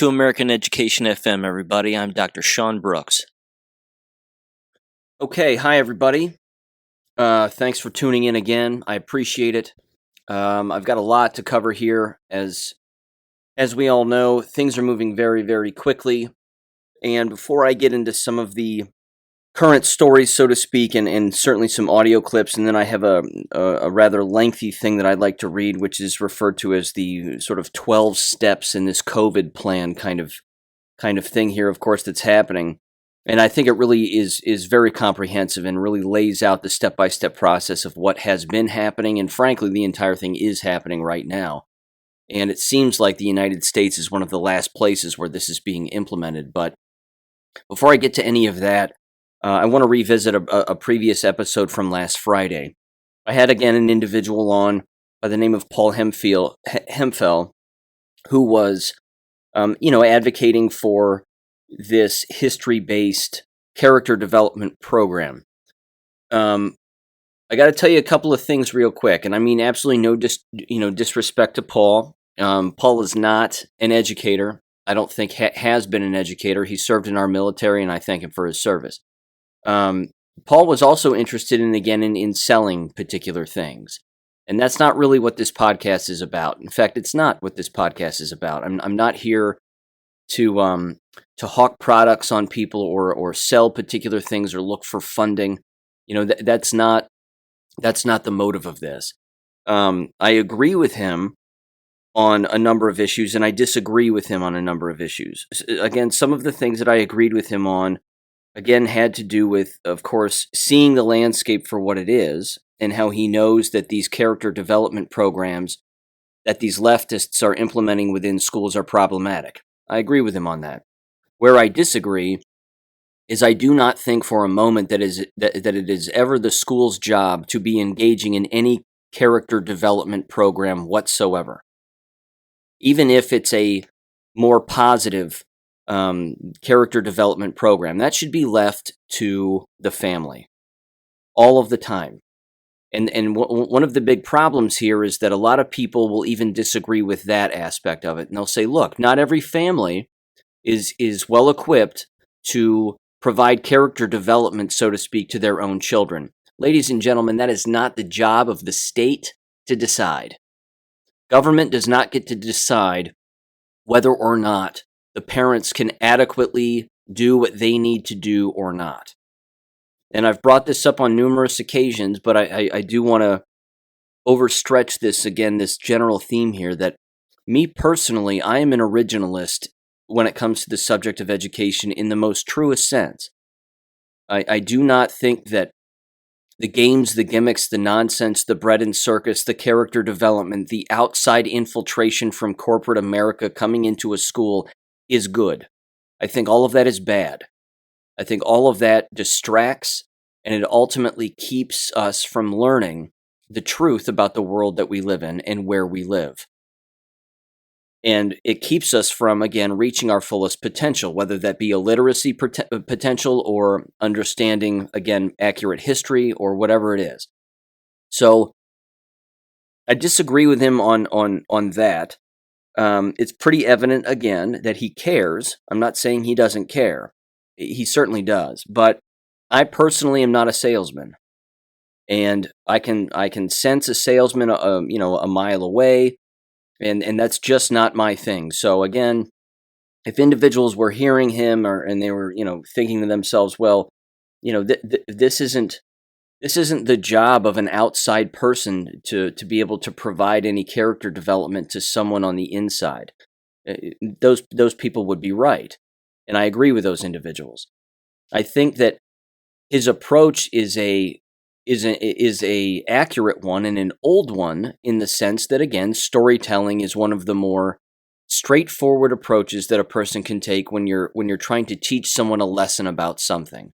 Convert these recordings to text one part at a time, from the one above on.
to American Education FM, everybody. I'm Dr. Sean Brooks. Okay, hi everybody. Thanks for tuning in again. I appreciate it. I've got a lot to cover here. As we all know, things are moving very, very quickly. And before I get into some of the current stories, so to speak, and certainly some audio clips, and then I have a rather lengthy thing that I'd like to read, which is referred to as the sort of 12 steps in this COVID plan kind of thing here, of course, that's happening. And I think it really is very comprehensive and really lays out the step-by-step process of what has been happening, and frankly, the entire thing is happening right now. And it seems like the United States is one of the last places where this is being implemented. But before I get to any of that, I want to revisit a previous episode from last Friday. I had, again, an individual on by the name of Paul Hempfel, who was advocating for this history-based character development program. I got to tell you a couple of things real quick, and I mean absolutely no disrespect to Paul. Paul is not an educator. I don't think has been an educator. He served in our military, and I thank him for his service. Paul was also interested in selling particular things. And that's not really what this podcast is about. In fact, it's not what this podcast is about. I'm not here to hawk products on people or sell particular things or look for funding. That's not the motive of this. I agree with him on a number of issues, and I disagree with him on a number of issues. Again, some of the things that I agreed with him on, again, had to do with, of course, seeing the landscape for what it is, and how he knows that these character development programs that these leftists are implementing within schools are problematic. I agree with him on that. Where I disagree is I do not think for a moment that it is ever the school's job to be engaging in any character development program whatsoever. Even if it's a more positive character development program, that should be left to the family all of the time. And one of the big problems here is that a lot of people will even disagree with that aspect of it. And they'll say, look, not every family is well equipped to provide character development, so to speak, to their own children. Ladies and gentlemen, that is not the job of the state to decide. Government does not get to decide whether or not the parents can adequately do what they need to do or not. And I've brought this up on numerous occasions, but I do want to overstretch this again, this general theme here, that me personally, I am an originalist when it comes to the subject of education in the most truest sense. I do not think that the games, the gimmicks, the nonsense, the bread and circus, the character development, the outside infiltration from corporate America coming into a school is good. I think all of that is bad. I think all of that distracts, and it ultimately keeps us from learning the truth about the world that we live in and where we live. And it keeps us from, again, reaching our fullest potential, whether that be a literacy potential or understanding, again, accurate history or whatever it is. So I disagree with him on that. It's pretty evident, again, that he cares. I'm not saying he doesn't care. He certainly does. But I personally am not a salesman. And I can sense a salesman a mile away. And that's just not my thing. So again, if individuals were hearing him and they were, thinking to themselves, well, this isn't the job of an outside person to be able to provide any character development to someone on the inside. Those people would be right. And I agree with those individuals. I think that his approach is a accurate one and an old one in the sense that, again, storytelling is one of the more straightforward approaches that a person can take when you're trying to teach someone a lesson about something.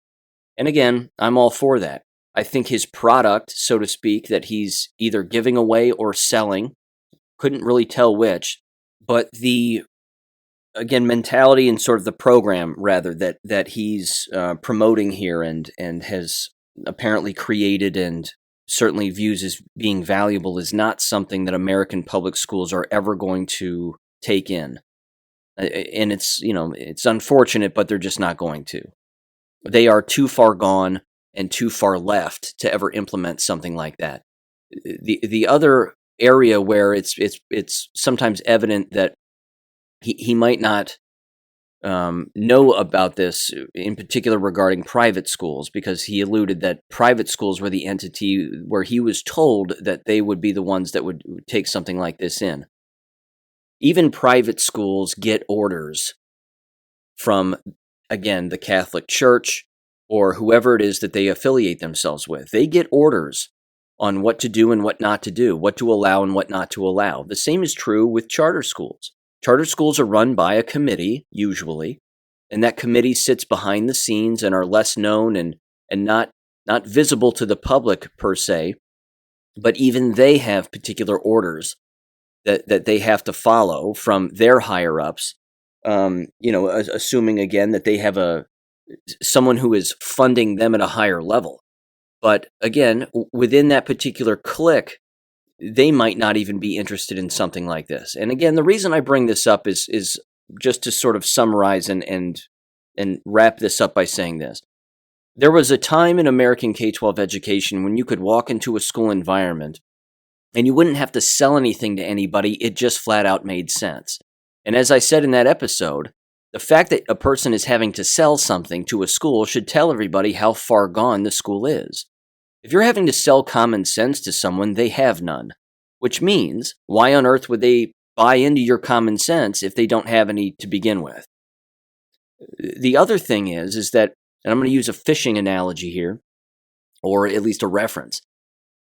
And again, I'm all for that. I think his product, so to speak, that he's either giving away or selling, couldn't really tell which, but the, again, mentality and sort of the program, rather, that he's promoting here and has apparently created and certainly views as being valuable is not something that American public schools are ever going to take in. And it's unfortunate, but they're just not going to. They are too far gone and too far left to ever implement something like that. The other area where it's sometimes evident that he might not know about this, in particular regarding private schools, because he alluded that private schools were the entity where he was told that they would be the ones that would take something like this in. Even private schools get orders from, again, the Catholic Church or whoever it is that they affiliate themselves with. They get orders on what to do and what not to do, what to allow and what not to allow. The same is true with charter schools. Charter schools are run by a committee, usually, and that committee sits behind the scenes and are less known and not visible to the public per se, but even they have particular orders that they have to follow from their higher ups. Assuming again that they have someone who is funding them at a higher level. But again, within that particular clique, they might not even be interested in something like this. And again, the reason I bring this up is just to sort of summarize and wrap this up by saying this. There was a time in American K-12 education when you could walk into a school environment and you wouldn't have to sell anything to anybody. It just flat out made sense. And as I said in that episode, the fact that a person is having to sell something to a school should tell everybody how far gone the school is. If you're having to sell common sense to someone, they have none. Which means, why on earth would they buy into your common sense if they don't have any to begin with? The other thing is that, and I'm going to use a fishing analogy here, or at least a reference.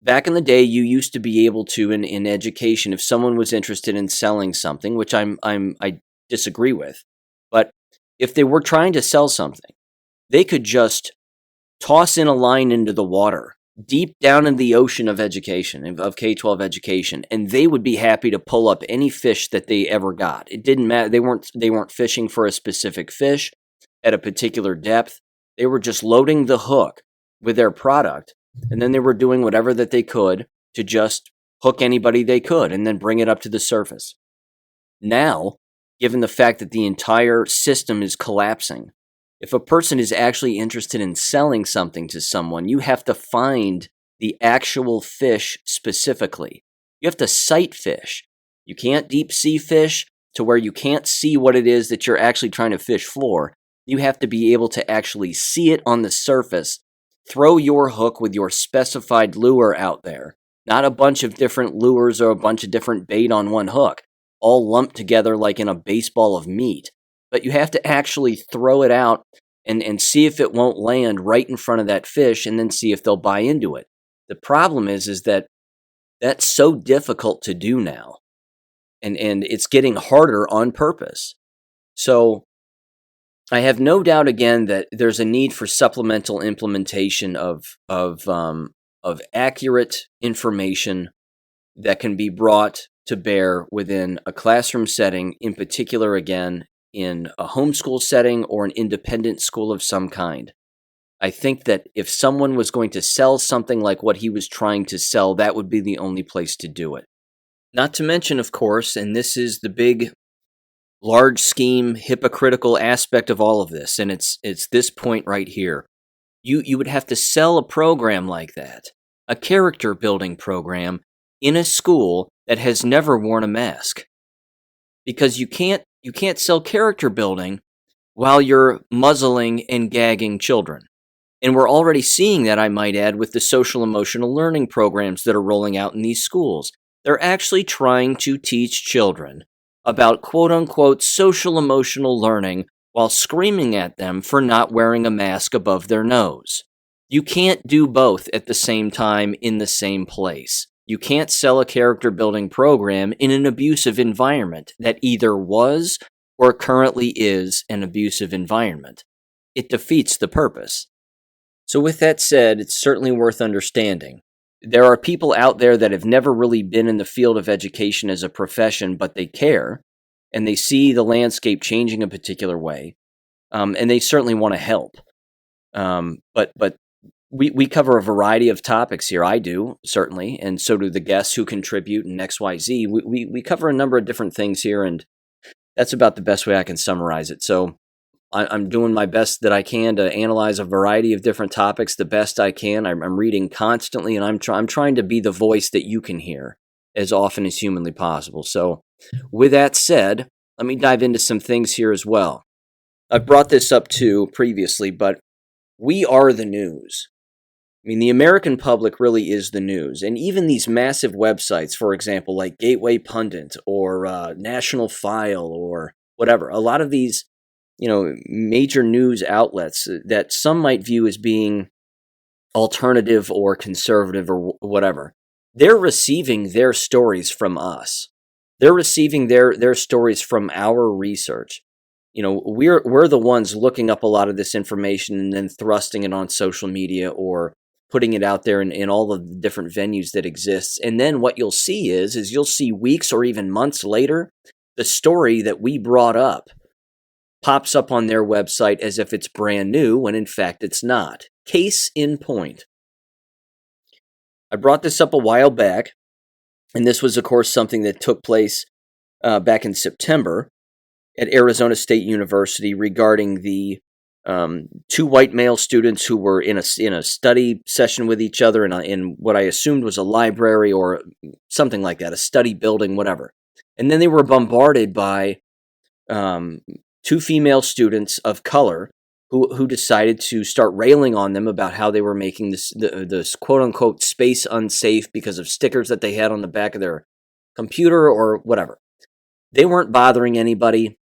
Back in the day, you used to be able to, in education, if someone was interested in selling something, which I disagree with, but if they were trying to sell something, they could just toss in a line into the water, deep down in the ocean of education, of K-12 education, and they would be happy to pull up any fish that they ever got. It didn't matter. They weren't fishing for a specific fish at a particular depth. They were just loading the hook with their product, and then they were doing whatever that they could to just hook anybody they could and then bring it up to the surface. Now, given the fact that the entire system is collapsing, if a person is actually interested in selling something to someone, you have to find the actual fish specifically. You have to sight fish. You can't deep sea fish to where you can't see what it is that you're actually trying to fish for. You have to be able to actually see it on the surface. Throw your hook with your specified lure out there. Not a bunch of different lures or a bunch of different bait on one hook, all lumped together like in a baseball of meat. But you have to actually throw it out and see if it won't land right in front of that fish and then see if they'll buy into it. The problem is that that's so difficult to do now. And it's getting harder on purpose. So I have no doubt again that there's a need for supplemental implementation of accurate information that can be brought to bear within a classroom setting, in particular, again, in a homeschool setting or an independent school of some kind. I think that if someone was going to sell something like what he was trying to sell, that would be the only place to do it. Not to mention, of course, and this is the big, large scheme, hypocritical aspect of all of this, and it's this point right here. You would have to sell a program like that, a character building program, in a school that has never worn a mask. Because you can't sell character building while you're muzzling and gagging children. And we're already seeing that, I might add, with the social emotional learning programs that are rolling out in these schools. They're actually trying to teach children about quote-unquote social emotional learning while screaming at them for not wearing a mask above their nose. You can't do both at the same time in the same place. You can't sell a character building program in an abusive environment that either was or currently is an abusive environment. It defeats the purpose. So with that said, it's certainly worth understanding. There are people out there that have never really been in the field of education as a profession, but they care, and they see the landscape changing a particular way, and they certainly want to help. But we cover a variety of topics here. I do, certainly, and so do the guests who contribute in XYZ. We cover a number of different things here, and That's about the best way I can summarize it. So I'm doing my best that I can to analyze a variety of different topics the best I can. I'm reading constantly, and I'm trying to be the voice that you can hear as often as humanly possible. So, with that said, let me dive into some things here as well. I've brought this up too previously, but we are the news. I mean, the American public really is the news. And even these massive websites, for example, like Gateway Pundit or National File or whatever, a lot of these, major news outlets that some might view as being alternative or conservative or whatever, they're receiving their stories from us. They're receiving their stories from our research. We're the ones looking up a lot of this information and then thrusting it on social media or putting it out there in all of the different venues that exists. And then what you'll see is you'll see weeks or even months later, the story that we brought up pops up on their website as if it's brand new, when in fact it's not. Case in point. I brought this up a while back, and this was, of course, something that took place back in September at Arizona State University regarding the two white male students who were in a study session with each other in what I assumed was a library or something like that, a study building, whatever. And then they were bombarded by two female students of color who decided to start railing on them about how they were making this quote-unquote space unsafe because of stickers that they had on the back of their computer or whatever. They weren't bothering anybody.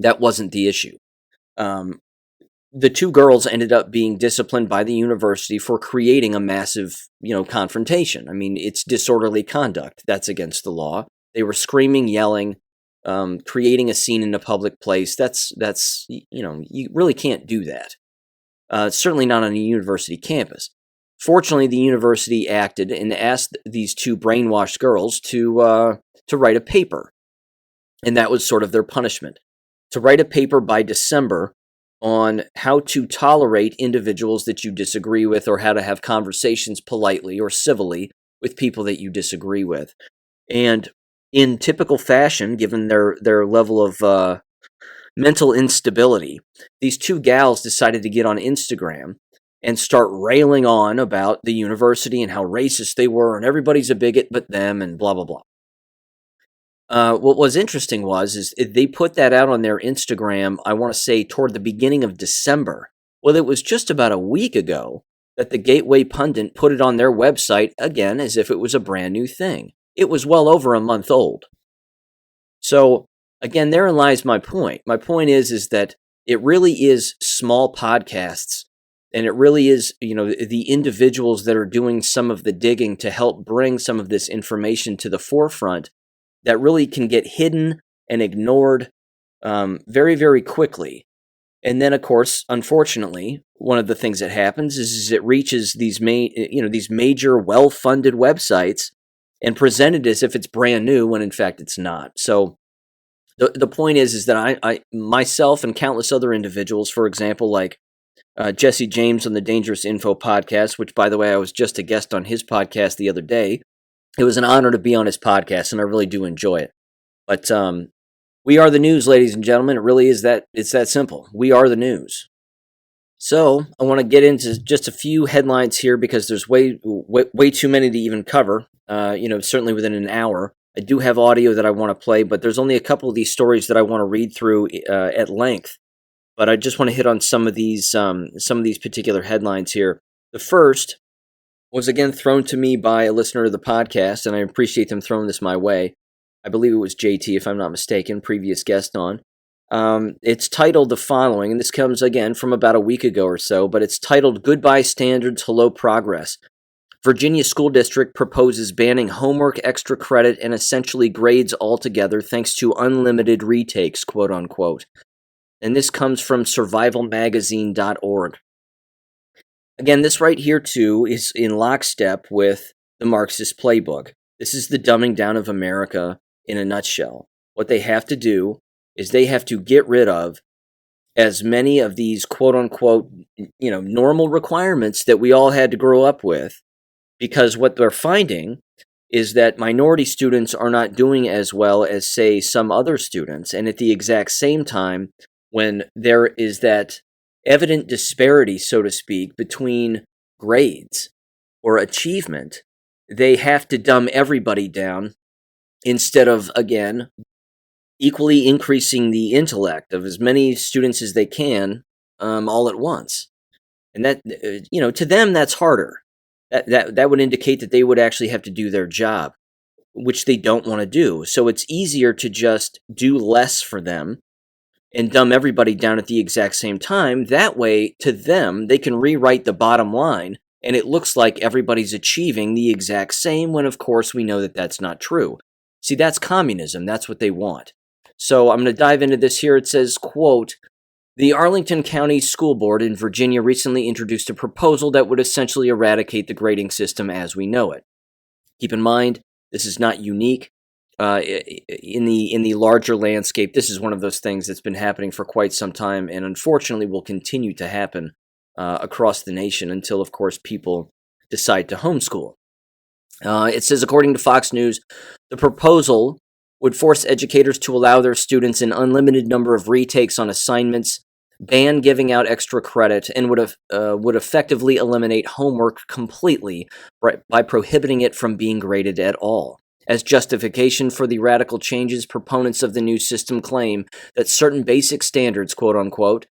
That wasn't the issue. The two girls ended up being disciplined by the university for creating a massive, confrontation. I mean, it's disorderly conduct. That's against the law. They were screaming, yelling, creating a scene in a public place. That's you really can't do that. Certainly not on a university campus. Fortunately, the university acted and asked these two brainwashed girls to write a paper, and that was sort of their punishment. To write a paper by December on how to tolerate individuals that you disagree with, or how to have conversations politely or civilly with people that you disagree with. And in typical fashion, given their level of mental instability, these two gals decided to get on Instagram and start railing on about the university and how racist they were, and everybody's a bigot but them, and blah, blah, blah. What was interesting is they put that out on their Instagram, I want to say toward the beginning of December. Well, it was just about a week ago that the Gateway Pundit put it on their website again as if it was a brand new thing. It was well over a month old. So, again, therein lies my point. My point is that it really is small podcasts, and it really is, the individuals that are doing some of the digging to help bring some of this information to the forefront that really can get hidden and ignored very, very quickly. And then, of course, unfortunately, one of the things that happens is it reaches these major, well-funded websites and presented as if it's brand new when in fact it's not. So the point is that I myself and countless other individuals, for example, like Jesse James on the Dangerous Info podcast, which, by the way, I was just a guest on his podcast the other day. It was an honor to be on his podcast, and I really do enjoy it. But we are the news, ladies and gentlemen. It really is that. It's that simple. We are the news. So I want to get into just a few headlines here because there's way too many to even cover. Certainly within an hour. I do have audio that I want to play, but there's only a couple of these stories that I want to read through at length. But I just want to hit on some of these particular headlines here. The first was again thrown to me by a listener of the podcast, and I appreciate them throwing this my way. I believe it was JT, if I'm not mistaken, previous guest on. It's titled the following, and this comes again from about a week ago or so, but it's titled Goodbye Standards, Hello Progress. Virginia School District proposes banning homework, extra credit, and essentially grades altogether thanks to unlimited retakes, quote unquote. And this comes from survivalmagazine.org. Again, this right here, too, is in lockstep with the Marxist playbook. This is the dumbing down of America in a nutshell. What they have to do is they have to get rid of as many of these quote-unquote, normal requirements that we all had to grow up with, because what they're finding is that minority students are not doing as well as, say, some other students. And at the exact same time, when there is that evident disparity, so to speak, between grades or achievement, they have to dumb everybody down instead of, again, equally increasing the intellect of as many students as they can all at once. And that, to them, that's harder. That would indicate that they would actually have to do their job, which they don't want to do. So it's easier to just do less for them and dumb everybody down at the exact same time. That way, to them, they can rewrite the bottom line, and it looks like everybody's achieving the exact same, when of course we know that that's not true. See, that's communism. That's what they want. So I'm going to dive into this here. It says, quote, "The Arlington County School Board in Virginia recently introduced a proposal that would essentially eradicate the grading system as we know it. Keep in mind, this is not unique in the larger landscape. This is one of those things that's been happening for quite some time, and unfortunately will continue to happen across the nation until, of course, people decide to homeschool. It says, according to Fox News, the proposal would force educators to allow their students an unlimited number of retakes on assignments, ban giving out extra credit, and would effectively eliminate homework completely by prohibiting it from being graded at all. As justification for the radical changes, proponents of the new system claim that certain basic standards, quote unquote,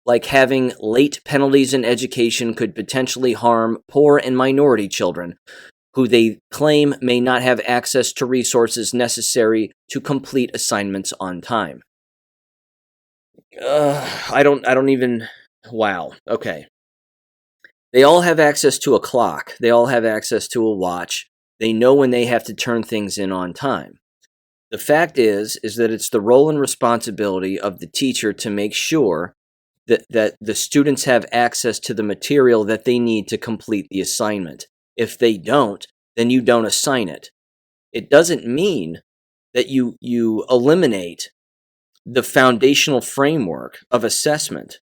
like having late penalties in education, could potentially harm poor and minority children, who they claim may not have access to resources necessary to complete assignments on time." I don't even. Wow. Okay. They all have access to a clock. They all have access to a watch. They know when they have to turn things in on time. The fact is that it's the role and responsibility of the teacher to make sure that the students have access to the material that they need to complete the assignment. If they don't, then you don't assign it. It doesn't mean that you eliminate the foundational framework of assessment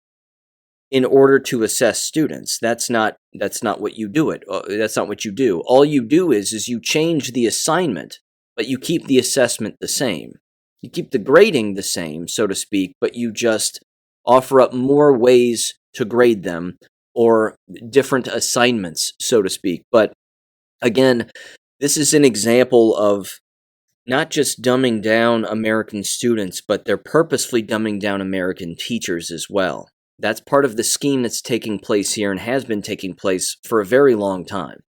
in order to assess students. That's not what you do. That's not what you do. All you do is you change the assignment, but you keep the assessment the same. You keep the grading the same, so to speak, but you just offer up more ways to grade them, or different assignments, so to speak. But again, this is an example of not just dumbing down American students, but they're purposefully dumbing down American teachers as well. That's part of the scheme that's taking place here and has been taking place for a very long time.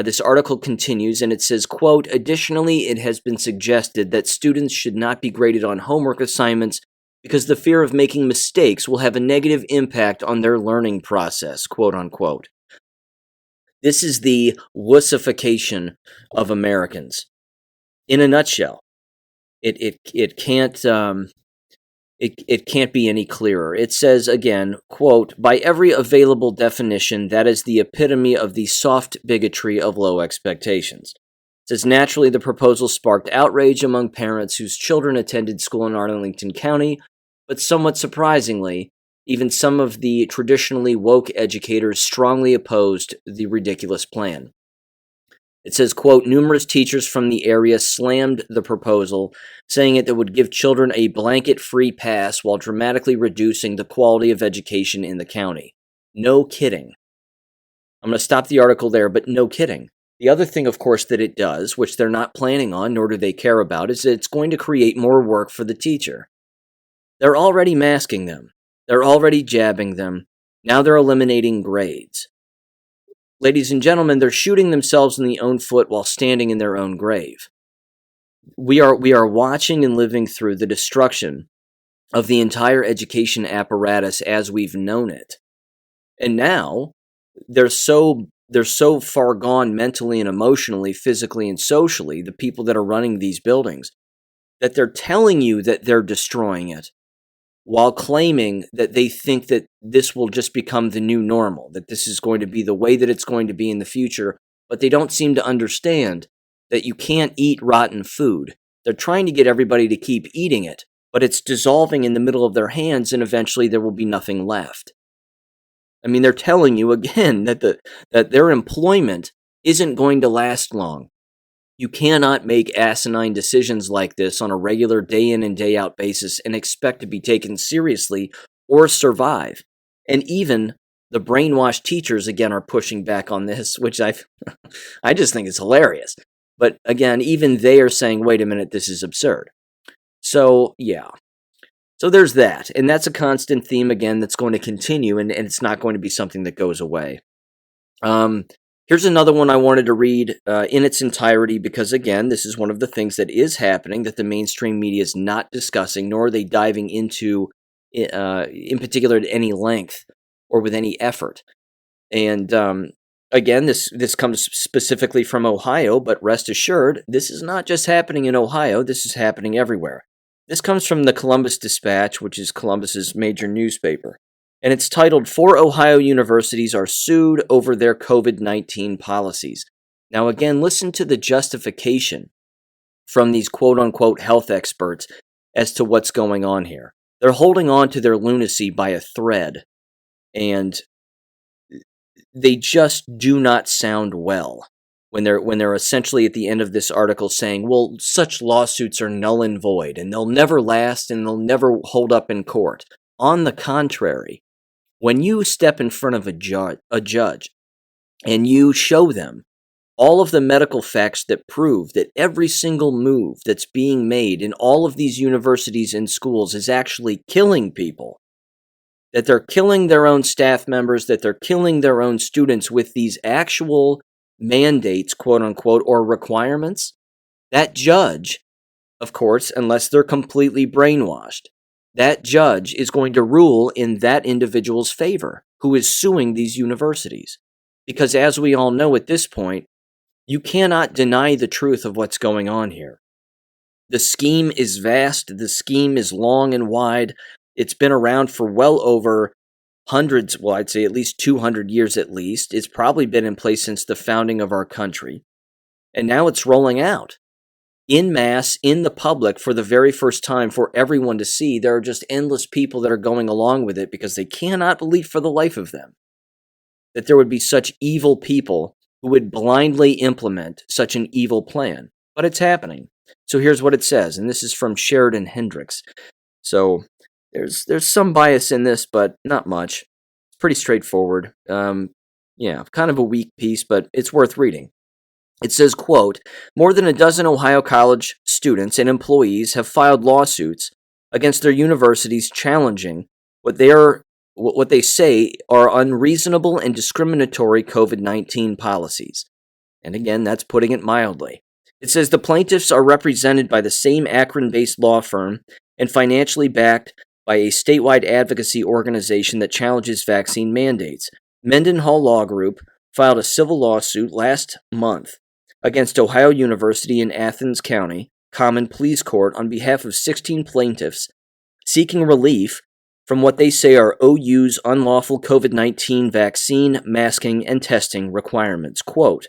This article continues, and it says, quote, "Additionally, it has been suggested that students should not be graded on homework assignments because the fear of making mistakes will have a negative impact on their learning process," quote unquote. This is the wussification of Americans. In a nutshell, it can't be any clearer. It says again, quote, "By every available definition, that is the epitome of the soft bigotry of low expectations." It says, "Naturally, the proposal sparked outrage among parents whose children attended school in Arlington County, but somewhat surprisingly, even some of the traditionally woke educators strongly opposed the ridiculous plan." It says, quote, "Numerous teachers from the area slammed the proposal, saying it would give children a blanket free pass while dramatically reducing the quality of education in the county." No kidding. I'm going to stop the article there, but no kidding. The other thing, of course, that it does, which they're not planning on, nor do they care about, is that it's going to create more work for the teacher. They're already masking them. They're already jabbing them. Now they're eliminating grades. Ladies and gentlemen, they're shooting themselves in the own foot while standing in their own grave. We are watching and living through the destruction of the entire education apparatus as we've known it. And now they're so far gone mentally and emotionally, physically and socially, the people that are running these buildings, that they're telling you that they're destroying it, while claiming that they think that this will just become the new normal, that this is going to be the way that it's going to be in the future, but they don't seem to understand that you can't eat rotten food. They're trying to get everybody to keep eating it, but it's dissolving in the middle of their hands, and eventually there will be nothing left. I mean, they're telling you again that their employment isn't going to last long. You cannot make asinine decisions like this on a regular day in and day out basis and expect to be taken seriously or survive. And even the brainwashed teachers, again, are pushing back on this, which I just think is hilarious. But again, even they are saying, wait a minute, this is absurd. So, yeah. So there's that. And that's a constant theme, again, that's going to continue, and it's not going to be something that goes away. Here's another one I wanted to read in its entirety because, again, this is one of the things that is happening that the mainstream media is not discussing, nor are they diving into in particular at any length or with any effort. And again, this comes specifically from Ohio, but rest assured, this is not just happening in Ohio. This is happening everywhere. This comes from the Columbus Dispatch, which is Columbus's major newspaper. And it's titled, 4 Ohio Universities Are Sued Over Their COVID-19 Policies. Now, again, listen to the justification from these quote-unquote health experts as to what's going on here. They're holding on to their lunacy by a thread, and they just do not sound well when they're essentially at the end of this article saying, well, such lawsuits are null and void, and they'll never last, and they'll never hold up in court. On the contrary, when you step in front of a judge and you show them all of the medical facts that prove that every single move that's being made in all of these universities and schools is actually killing people, that they're killing their own staff members, that they're killing their own students with these actual mandates, quote unquote, or requirements, that judge, of course, unless they're completely brainwashed, that judge is going to rule in that individual's favor who is suing these universities. Because as we all know at this point, you cannot deny the truth of what's going on here. The scheme is vast, the scheme is long and wide. It's been around for well over hundreds, well, I'd say at least 200 years at least. It's probably been in place since the founding of our country. And now it's rolling out en masse, in the public, for the very first time for everyone to see. There are just endless people that are going along with it because they cannot believe for the life of them that there would be such evil people who would blindly implement such an evil plan. But it's happening. So here's what it says, and this is from Sheridan Hendricks. So there's some bias in this, but not much. It's pretty straightforward. Yeah, kind of a weak piece, but it's worth reading. It says, quote, more than a dozen Ohio college students and employees have filed lawsuits against their universities challenging what they say are unreasonable and discriminatory COVID-19 policies. And again, that's putting it mildly. It says the plaintiffs are represented by the same Akron-based law firm and financially backed by a statewide advocacy organization that challenges vaccine mandates. Mendenhall Law Group filed a civil lawsuit last month against Ohio University in Athens County Common Pleas Court on behalf of 16 plaintiffs seeking relief from what they say are OU's unlawful COVID-19 vaccine, masking, and testing requirements. Quote,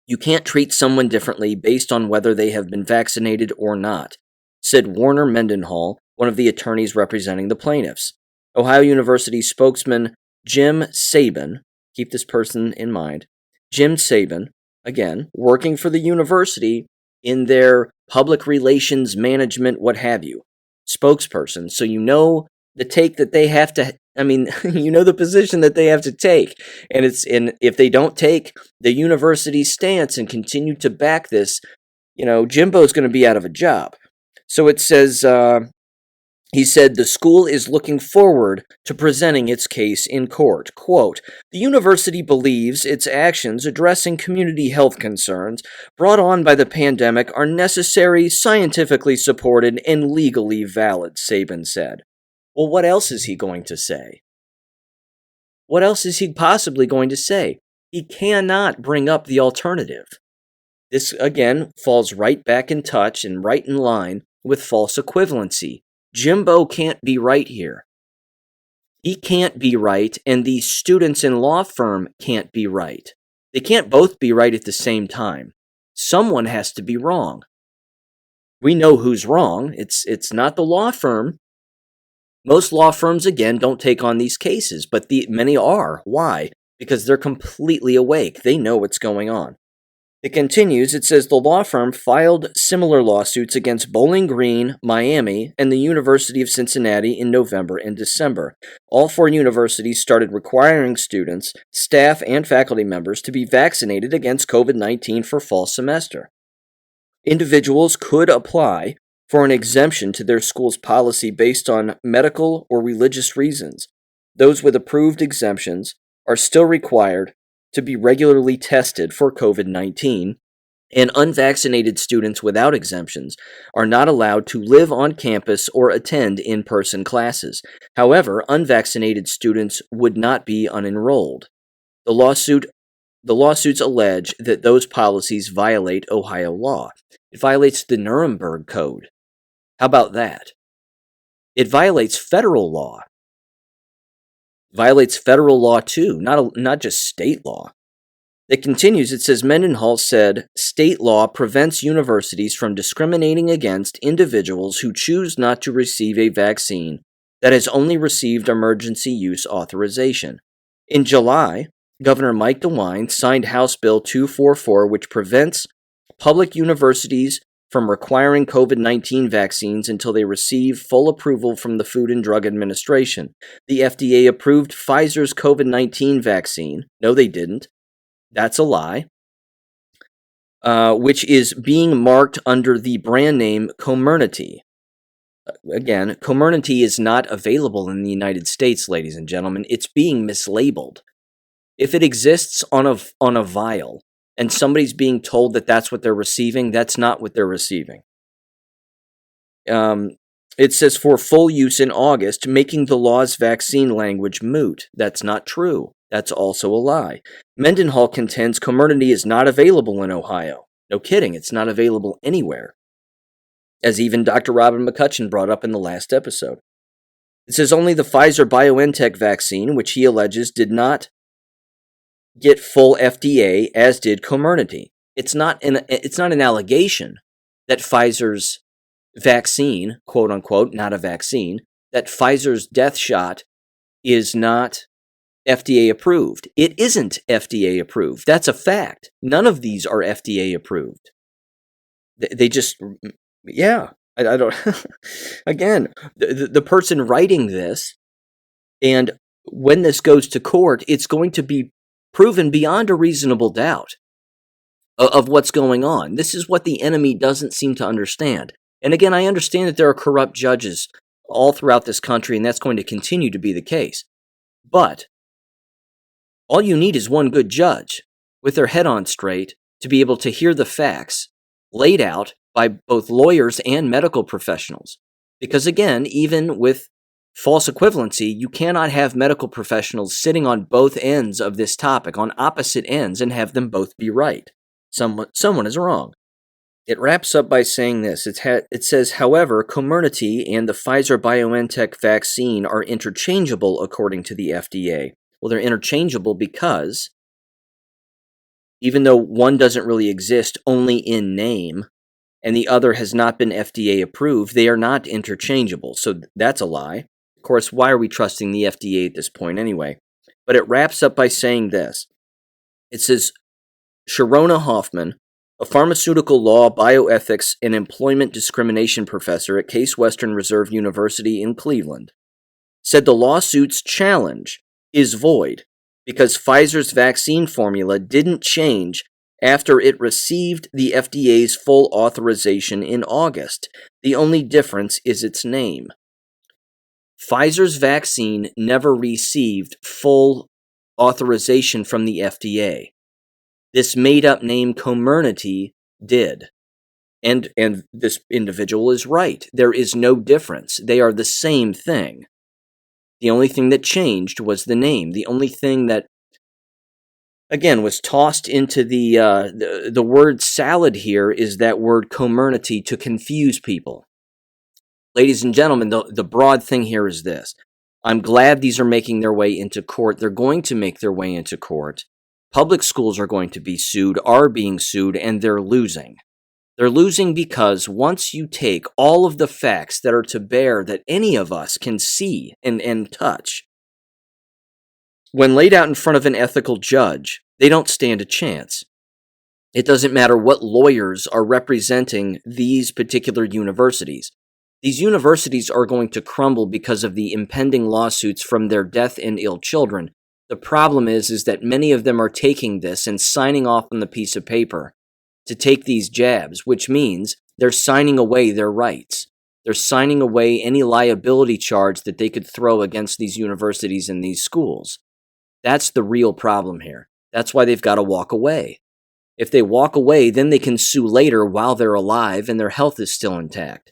you can't treat someone differently based on whether they have been vaccinated or not, said Warner Mendenhall, one of the attorneys representing the plaintiffs. Ohio University spokesman Jim Sabin, keep this person in mind, Jim Sabin, again, working for the university in their public relations management, what have you, spokesperson. So you know the take that they have to, you know the position that they have to take. And if they don't take the university's stance and continue to back this, Jimbo's going to be out of a job. So it says, he said the school is looking forward to presenting its case in court. Quote, the university believes its actions addressing community health concerns brought on by the pandemic are necessary, scientifically supported, and legally valid, Sabin said. Well, what else is he going to say? What else is he possibly going to say? He cannot bring up the alternative. This, again, falls right back in touch and right in line with false equivalency. Jimbo can't be right here. He can't be right, and the students in law firm can't be right. They can't both be right at the same time. Someone has to be wrong. We know who's wrong. It's not the law firm. Most law firms, again, don't take on these cases, but many are. Why? Because they're completely awake. They know what's going on. It continues, it says the law firm filed similar lawsuits against Bowling Green, Miami, and the University of Cincinnati in November and December. All 4 universities started requiring students, staff, and faculty members to be vaccinated against COVID-19 for fall semester. Individuals could apply for an exemption to their school's policy based on medical or religious reasons. Those with approved exemptions are still required to be regularly tested for COVID-19, and unvaccinated students without exemptions are not allowed to live on campus or attend in-person classes. However, unvaccinated students would not be unenrolled. The lawsuits allege that those policies violate Ohio law. It violates the Nuremberg Code. How about that? It violates federal law. Violates federal law too, not just state law. It continues, it says Mendenhall said, state law prevents universities from discriminating against individuals who choose not to receive a vaccine that has only received emergency use authorization. In July, Governor Mike DeWine signed House Bill 244, which prevents public universities from requiring COVID-19 vaccines until they receive full approval from the Food and Drug Administration. The FDA approved Pfizer's COVID-19 vaccine. No, they didn't. That's a lie. Which is being marked under the brand name Comirnaty. Again, Comirnaty is not available in the United States, ladies and gentlemen. It's being mislabeled. If it exists on a vial, and somebody's being told that that's what they're receiving, that's not what they're receiving. It says for full use in August, making the law's vaccine language moot. That's not true. That's also a lie. Mendenhall contends Comirnaty is not available in Ohio. No kidding, it's not available anywhere. As even Dr. Robin McCutcheon brought up in the last episode. It says only the Pfizer-BioNTech vaccine, which he alleges did not get full FDA, as did Comirnaty. It's not an allegation that Pfizer's vaccine, quote unquote, not a vaccine, that Pfizer's death shot is not FDA approved. It isn't FDA approved. That's a fact. None of these are FDA approved. They just, yeah, I don't, again, the person writing this, and when this goes to court, it's going to be proven beyond a reasonable doubt of what's going on. This is what the enemy doesn't seem to understand. And again, I understand that there are corrupt judges all throughout this country, and that's going to continue to be the case. But all you need is one good judge with their head on straight to be able to hear the facts laid out by both lawyers and medical professionals. Because again, even with false equivalency, you cannot have medical professionals sitting on both ends of this topic, on opposite ends, and have them both be right. Someone is wrong. It wraps up by saying this. It says, however, Comirnaty and the Pfizer-BioNTech vaccine are interchangeable according to the FDA. Well, they're interchangeable because even though one doesn't really exist only in name, and the other has not been FDA approved, they are not interchangeable. So that's a lie. Of course, why are we trusting the FDA at this point anyway? But it wraps up by saying this. It says, Sharona Hoffman, a pharmaceutical law, bioethics, and employment discrimination professor at Case Western Reserve University in Cleveland, said the lawsuit's challenge is void because Pfizer's vaccine formula didn't change after it received the FDA's full authorization in August. The only difference is its name. Pfizer's vaccine never received full authorization from the FDA. This made-up name Comirnaty did. And this individual is right. There is no difference. They are the same thing. The only thing that changed was the name. The only thing that, again, was tossed into the word salad here is that word Comirnaty to confuse people. Ladies and gentlemen, the broad thing here is this. I'm glad these are making their way into court. They're going to make their way into court. Public schools are going to be sued, are being sued, and they're losing. They're losing because once you take all of the facts that are to bear that any of us can see and touch, when laid out in front of an ethical judge, they don't stand a chance. It doesn't matter what lawyers are representing these particular universities. These universities are going to crumble because of the impending lawsuits from their deaf and ill children. The problem is that many of them are taking this and signing off on the piece of paper to take these jabs, which means they're signing away their rights. They're signing away any liability charge that they could throw against these universities and these schools. That's the real problem here. That's why they've got to walk away. If they walk away, then they can sue later while they're alive and their health is still intact.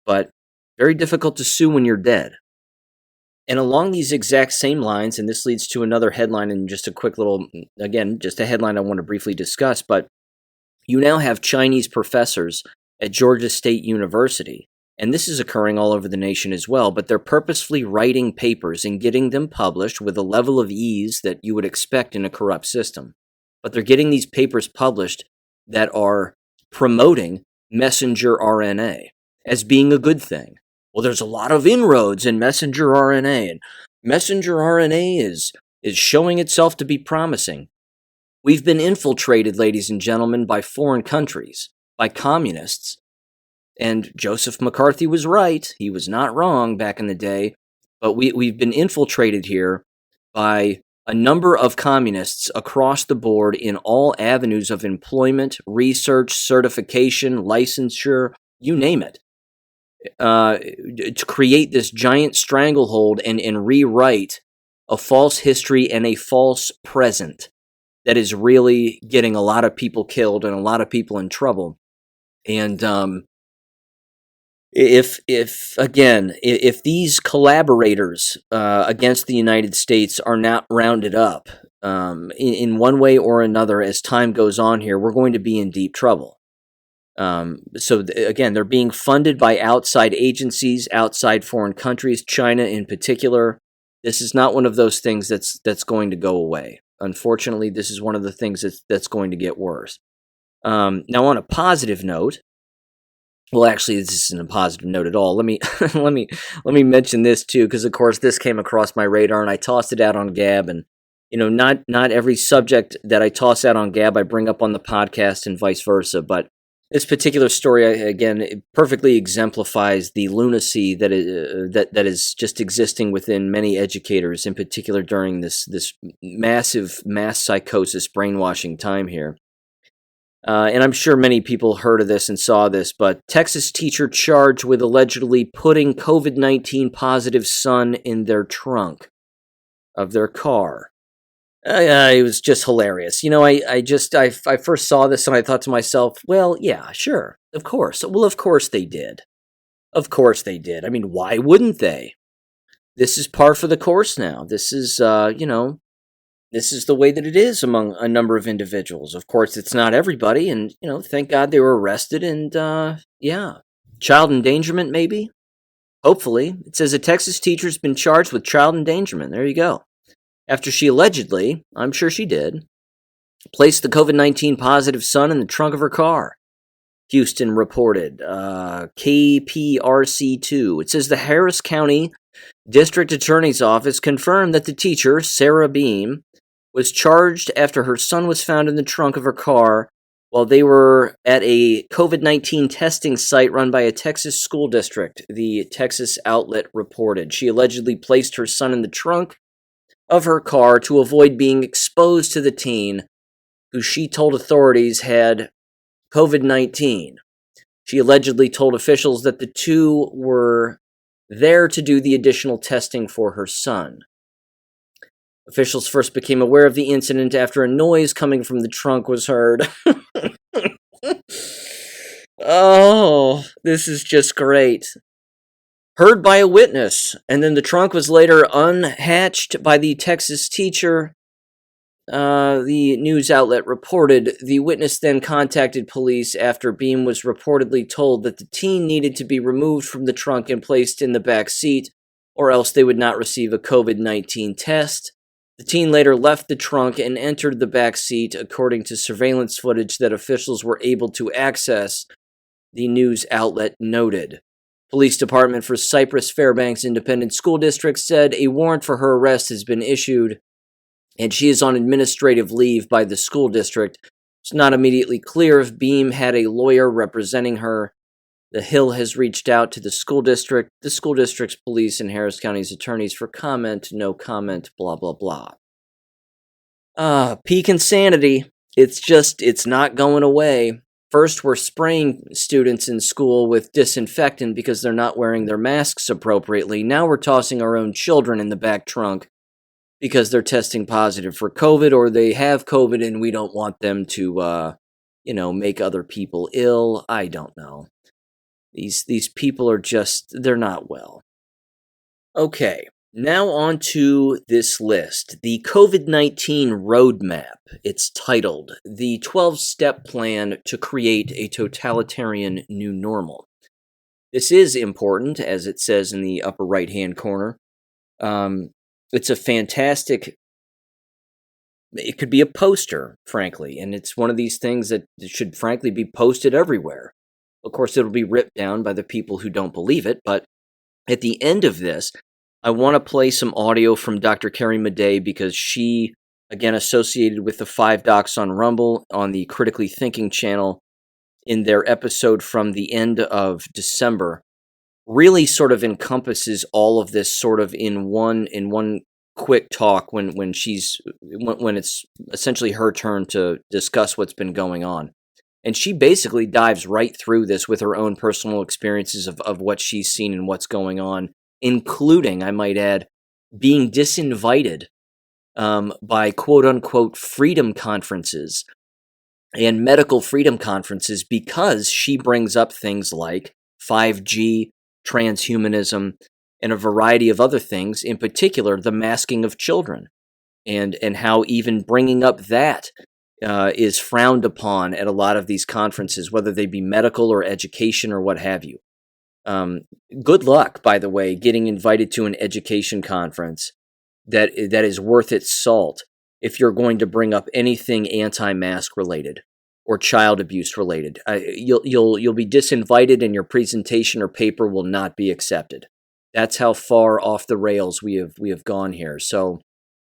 But very difficult to sue when you're dead. And along these exact same lines, and this leads to another headline and just a quick little, again, just a headline I want to briefly discuss, but you now have Chinese professors at Georgia State University, and this is occurring all over the nation as well, but they're purposefully writing papers and getting them published with a level of ease that you would expect in a corrupt system. But they're getting these papers published that are promoting messenger RNA as being a good thing. Well, there's a lot of inroads in messenger RNA, and messenger RNA is showing itself to be promising. We've been infiltrated, ladies and gentlemen, by foreign countries, by communists. And Joseph McCarthy was right. He was not wrong back in the day. But we've been infiltrated here by a number of communists across the board in all avenues of employment, research, certification, licensure, you name it, to create this giant stranglehold and rewrite a false history and a false present that is really getting a lot of people killed and a lot of people in trouble. And if these collaborators against the United States are not rounded up in one way or another as time goes on here, we're going to be in deep trouble. Again, they're being funded by outside agencies, outside foreign countries, China in particular. This is not one of those things that's going to go away. Unfortunately, this is one of the things that's going to get worse. Now, on a positive note, well, actually, this isn't a positive note at all. Let me let me mention this too, because of course this came across my radar, and I tossed it out on Gab. And not every subject that I toss out on Gab I bring up on the podcast, and vice versa. But this particular story, again, it perfectly exemplifies the lunacy that is just existing within many educators, in particular during this massive mass psychosis brainwashing time here. And I'm sure many people heard of this and saw this, but Texas teacher charged with allegedly putting COVID-19 positive son in their trunk of their car. It was just hilarious. I first saw this and I thought to myself, well, yeah, sure, of course. Well, of course they did. Of course they did. I mean, why wouldn't they? This is par for the course now. This is, this is the way that it is among a number of individuals. Of course, it's not everybody, and, thank God they were arrested, and, child endangerment, maybe? Hopefully. It says a Texas teacher's been charged with child endangerment. There you go. After she allegedly, I'm sure she did, placed the COVID-19 positive son in the trunk of her car. Houston reported, KPRC2. It says the Harris County District Attorney's Office confirmed that the teacher, Sarah Beam, was charged after her son was found in the trunk of her car while they were at a COVID-19 testing site run by a Texas school district, the Texas outlet reported. She allegedly placed her son in the trunk of her car to avoid being exposed to the teen, who she told authorities had COVID-19. She allegedly told officials that the two were there to do the additional testing for her son. Officials first became aware of the incident after a noise coming from the trunk was heard. Oh, this is just great. Heard by a witness, and then the trunk was later unhatched by the Texas teacher. The news outlet reported the witness then contacted police after Beam was reportedly told that the teen needed to be removed from the trunk and placed in the back seat, or else they would not receive a COVID-19 test. The teen later left the trunk and entered the back seat, according to surveillance footage that officials were able to access, the news outlet noted. Police Department for Cypress Fairbanks Independent School District said a warrant for her arrest has been issued, and she is on administrative leave by the school district, It's not immediately clear if Beam had a lawyer representing her. The Hill has reached out to the school district's police, and Harris County's attorneys for comment. No comment, blah, blah, blah. Peak insanity. It's not going away. First, we're spraying students in school with disinfectant because they're not wearing their masks appropriately. Now we're tossing our own children in the back trunk because they're testing positive for COVID, or they have COVID and we don't want them to, make other people ill. I don't know. These people are they're not well. Okay, now on to this list. The COVID-19 Roadmap. It's titled, The 12-Step Plan to Create a Totalitarian New Normal. This is important, as it says in the upper right-hand corner. It's a fantastic... It could be a poster, frankly, and it's one of these things that should, frankly, be posted everywhere. Of course, it'll be ripped down by the people who don't believe it, but at the end of this, I want to play some audio from Dr. Carrie Madej because she, again, associated with the 5 Docs on Rumble on the Critically Thinking channel in their episode from the end of December, really sort of encompasses all of this sort of in one quick talk when it's essentially her turn to discuss what's been going on. And she basically dives right through this with her own personal experiences of what she's seen and what's going on, including, I might add, being disinvited by quote-unquote freedom conferences and medical freedom conferences because she brings up things like 5G, transhumanism, and a variety of other things, in particular, the masking of children, and how even bringing up that is frowned upon at a lot of these conferences, whether they be medical or education or what have you. Good luck, by the way, getting invited to an education conference that is worth its salt if you're going to bring up anything anti-mask related or child abuse related. You'll be disinvited, and your presentation or paper will not be accepted. That's how far off the rails we have gone here. So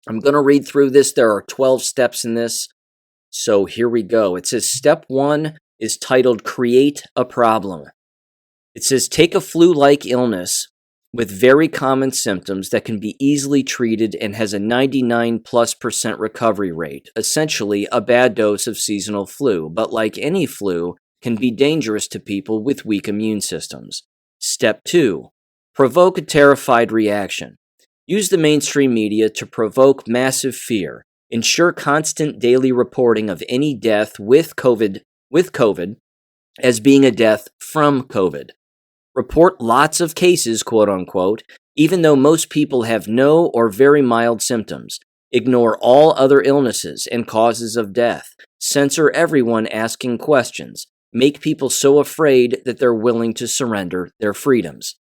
I'm going to read through this. There are 12 steps in this. So here we go. It says step 1 is titled Create a Problem. It says take a flu-like illness with very common symptoms that can be easily treated and has a 99+% recovery rate, essentially a bad dose of seasonal flu, but like any flu, can be dangerous to people with weak immune systems. Step 2, provoke a terrified reaction. Use the mainstream media to provoke massive fear. Ensure constant daily reporting of any death with COVID as being a death from COVID. Report lots of cases, quote unquote, even though most people have no or very mild symptoms. Ignore all other illnesses and causes of death. Censor everyone asking questions. Make people so afraid that they're willing to surrender their freedoms.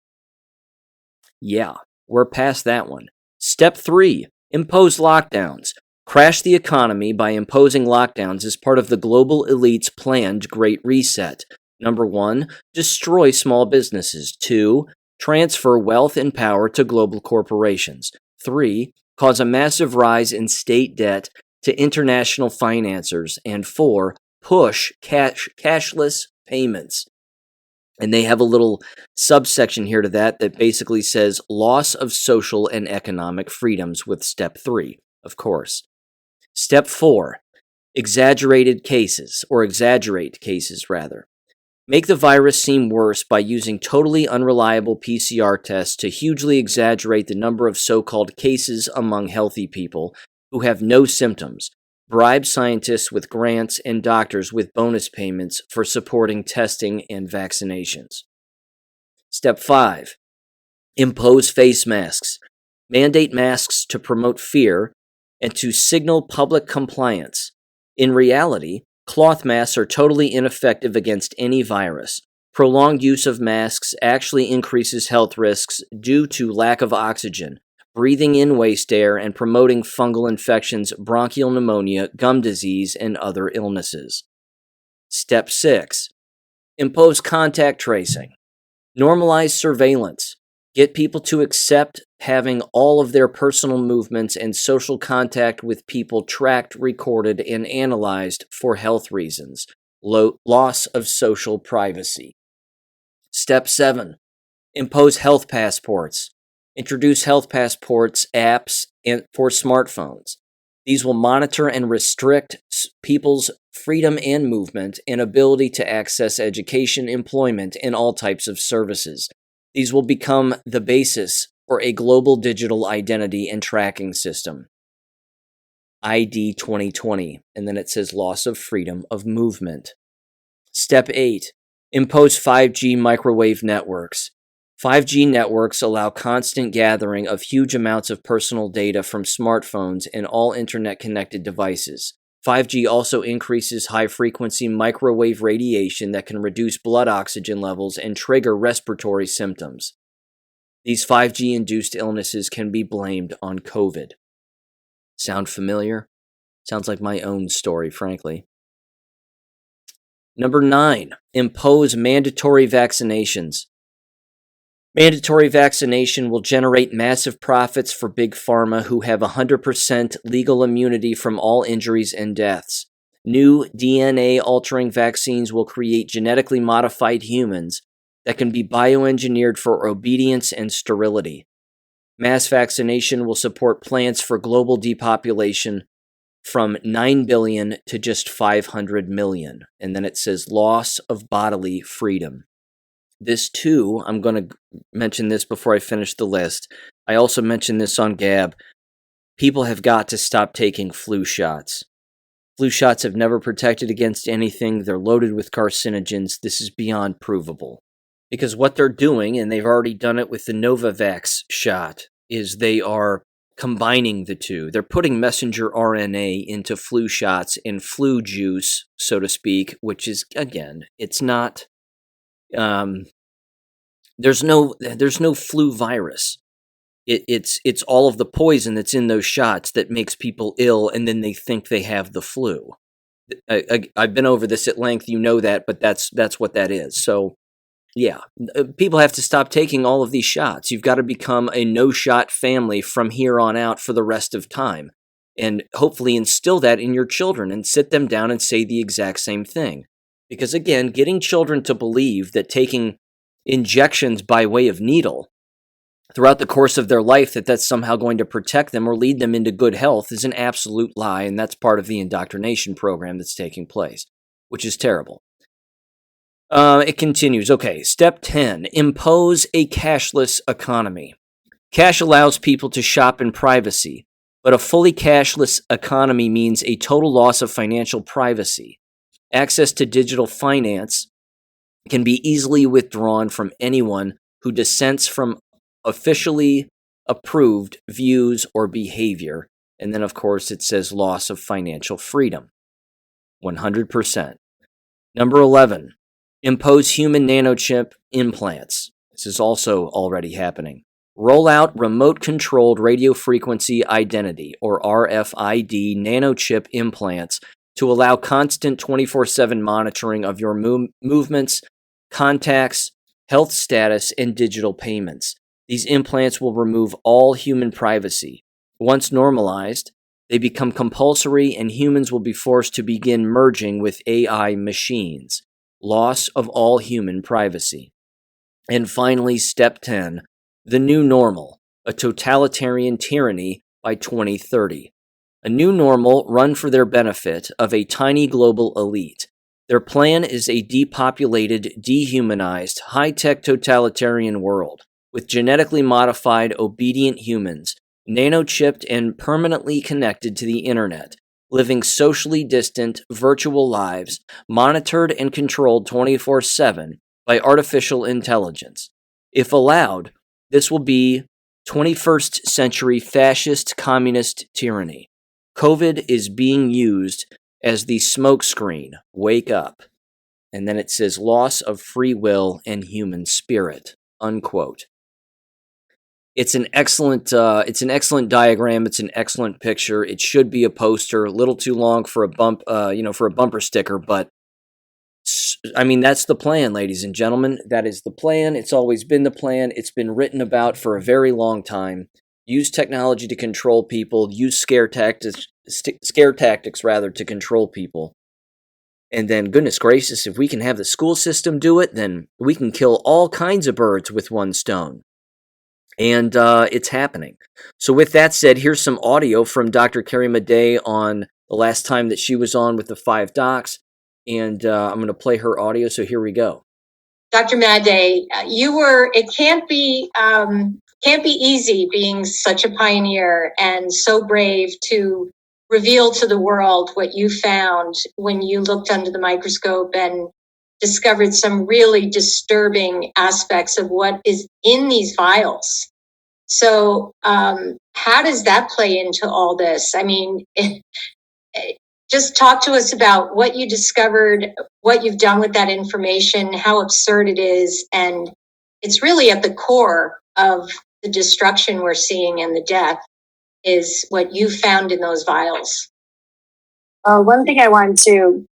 Yeah, we're past that one. Step 3, impose lockdowns. Crash the economy by imposing lockdowns as part of the global elite's planned Great Reset. Number 1, destroy small businesses. 2, transfer wealth and power to global corporations. 3, cause a massive rise in state debt to international financiers. And 4, push cashless payments. And they have a little subsection here to that basically says loss of social and economic freedoms with step 3, of course. Step 4, exaggerate cases rather. Make the virus seem worse by using totally unreliable PCR tests to hugely exaggerate the number of so-called cases among healthy people who have no symptoms. Bribe scientists with grants and doctors with bonus payments for supporting testing and vaccinations. Step 5, impose face masks. Mandate masks to promote fear and to signal public compliance. In reality, cloth masks are totally ineffective against any virus. Prolonged use of masks actually increases health risks due to lack of oxygen, breathing in waste air, and promoting fungal infections, bronchial pneumonia, gum disease, and other illnesses. Step 6, impose contact tracing. Normalize surveillance. Get people to accept having all of their personal movements and social contact with people tracked, recorded, and analyzed for health reasons. Loss of social privacy. Step 7. Impose health passports. Introduce health passports apps for smartphones. These will monitor and restrict people's freedom and movement and ability to access education, employment, and all types of services. These will become the basis for a global digital identity and tracking system. ID 2020, and then it says loss of freedom of movement. Step 8. Impose 5G microwave networks. 5G networks allow constant gathering of huge amounts of personal data from smartphones and all internet-connected devices. 5G also increases high-frequency microwave radiation that can reduce blood oxygen levels and trigger respiratory symptoms. These 5G-induced illnesses can be blamed on COVID. Sound familiar? Sounds like my own story, frankly. Number 9, impose mandatory vaccinations. Mandatory vaccination will generate massive profits for Big Pharma, who have 100% legal immunity from all injuries and deaths. New DNA-altering vaccines will create genetically modified humans that can be bioengineered for obedience and sterility. Mass vaccination will support plans for global depopulation from 9 billion to just 500 million. And then it says loss of bodily freedom. This too, I'm going to mention this before I finish the list. I also mentioned this on Gab. People have got to stop taking flu shots. Flu shots have never protected against anything. They're loaded with carcinogens. This is beyond provable. Because what they're doing, and they've already done it with the Novavax shot, is they are combining the two. They're putting messenger RNA into flu shots in flu juice, so to speak, which is, again, it's not... There's no flu virus. It's all of the poison that's in those shots that makes people ill, and then they think they have the flu. I've been over this at length, you know that, but that's what that is. So, yeah, people have to stop taking all of these shots. You've got to become a no-shot family from here on out for the rest of time, and hopefully instill that in your children and sit them down and say the exact same thing. Because again, getting children to believe that taking injections by way of needle throughout the course of their life, that's somehow going to protect them or lead them into good health is an absolute lie, and that's part of the indoctrination program that's taking place, which is terrible. It continues. Okay, step 10, impose a cashless economy. Cash allows people to shop in privacy, but a fully cashless economy means a total loss of financial privacy. Access to digital finance can be easily withdrawn from anyone who dissents from officially approved views or behavior. And then, of course, it says loss of financial freedom. 100%. Number 11, impose human nanochip implants. This is also already happening. Roll out remote-controlled radio frequency identity, or RFID, nanochip implants to allow constant 24/7 monitoring of your movements, contacts, health status, and digital payments. These implants will remove all human privacy. Once normalized, they become compulsory and humans will be forced to begin merging with AI machines. Loss of all human privacy. And finally, step 10, the new normal, a totalitarian tyranny by 2030. A new normal run for their benefit of a tiny global elite. Their plan is a depopulated, dehumanized, high-tech totalitarian world with genetically modified, obedient humans, nanochipped and permanently connected to the internet, living socially distant, virtual lives, monitored and controlled 24/7 by artificial intelligence. If allowed, this will be 21st century fascist communist tyranny. COVID is being used as the smokescreen. Wake up. And then it says loss of free will and human spirit. Unquote. It's an excellent diagram. It's an excellent picture. It should be a poster. A little too long for a bumper sticker, but that's the plan, ladies and gentlemen. That is the plan. It's always been the plan. It's been written about for a very long time. Use technology to control people. Use scare tactics rather to control people. And then, goodness gracious, if we can have the school system do it, then we can kill all kinds of birds with one stone. And it's happening. So with that said, here's some audio from Dr. Carrie Madej on the last time that she was on with the 5 docs. And I'm going to play her audio, so here we go. Dr. Madej, it can't be easy being such a pioneer and so brave to reveal to the world what you found when you looked under the microscope and discovered some really disturbing aspects of what is in these vials. So how does that play into all this? I mean, just talk to us about what you discovered, what you've done with that information, how absurd it is. And it's really at the core of the destruction we're seeing and the death is what you found in those vials. One thing I wanted to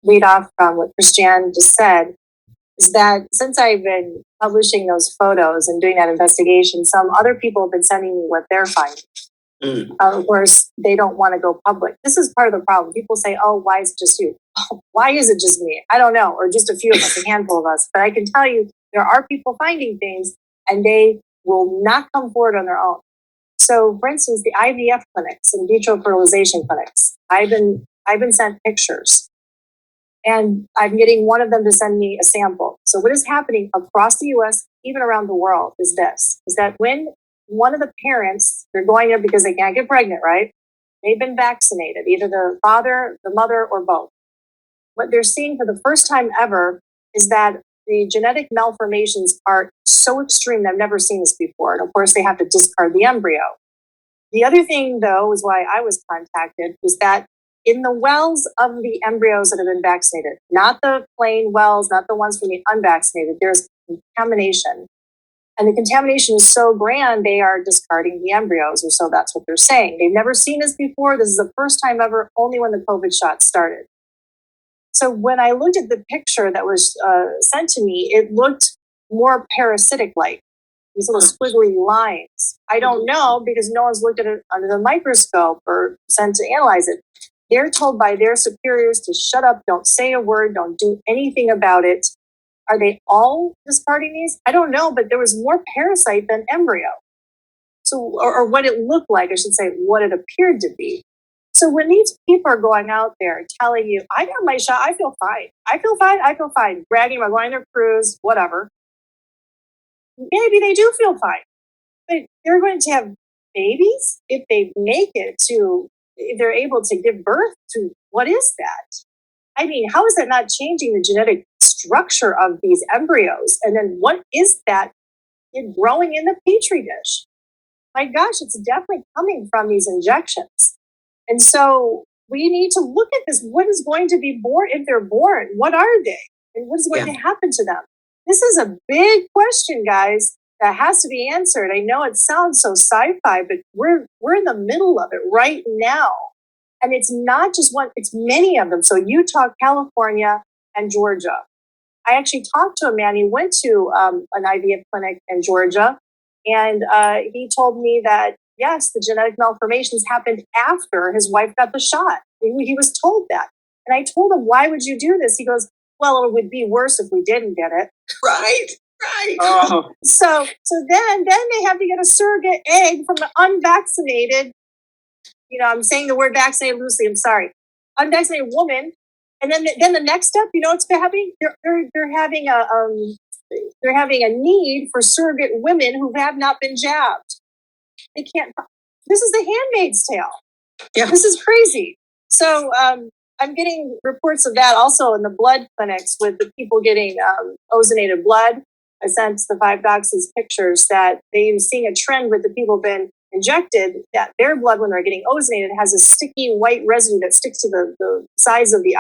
read off from what Christiane just said is that since I've been publishing those photos and doing that investigation, some other people have been sending me what they're finding. Of course, they don't want to go public. This is part of the problem. People say, oh, why is it just you? Oh, why is it just me? I don't know. Or just a few of us, a handful of us. But I can tell you there are people finding things and they will not come forward on their own. So, for instance, the IVF clinics, in vitro fertilization clinics, I've been sent pictures. And I'm getting one of them to send me a sample. So what is happening across the US, even around the world, is that when one of the parents, they're going there because they can't get pregnant, right? They've been vaccinated, either the father, the mother, or both. What they're seeing for the first time ever is that the genetic malformations are so extreme, they've never seen this before. And of course, they have to discard the embryo. The other thing, though, is why I was contacted, is that in the wells of the embryos that have been vaccinated, not the plain wells, not the ones from the unvaccinated, there's contamination. And the contamination is so grand, they are discarding the embryos, or so that's what they're saying. They've never seen this before. This is the first time ever, only when the COVID shot started. So when I looked at the picture that was sent to me, it looked more parasitic-like, these little squiggly lines. I don't know, because no one's looked at it under the microscope or sent to analyze it. They're told by their superiors to shut up, don't say a word, don't do anything about it. Are they all discarding these? I don't know, but there was more parasite than embryo. So, or what it looked like, I should say, what it appeared to be. So when these people are going out there telling you, I got my shot, I feel fine. I feel fine. Bragging about going on their cruise, whatever. Maybe they do feel fine. But they're going to have babies if they make it to, if they're able to give birth to, what is that? I mean, how is that not changing the genetic structure of these embryos? And then what is that growing in the petri dish? My gosh, it's definitely coming from these injections. And so we need to look at this. What is going to be born if they're born? What are they? And what is going to happen to them? This is a big question, guys, that has to be answered. I know it sounds so sci-fi, but we're in the middle of it right now. And it's not just one, it's many of them. So Utah, California, and Georgia. I actually talked to a man. He went to an IVF clinic in Georgia, and he told me that, yes, the genetic malformations happened after his wife got the shot. He was told that. And I told him, why would you do this? He goes, well, it would be worse if we didn't get it. Right. So then they have to get a surrogate egg from an unvaccinated, I'm saying the word vaccinated loosely, I'm sorry, unvaccinated woman. And then the next step, what's happening? They're having a need for surrogate women who have not been jabbed. They can't. This is the Handmaid's Tale. Yeah. This is crazy. So I'm getting reports of that also in the blood clinics with the people getting ozonated blood. I sent the 5 docs these pictures that they're seeing a trend with the people who've been injected, that their blood, when they're getting ozonated, has a sticky white residue that sticks to the sides of the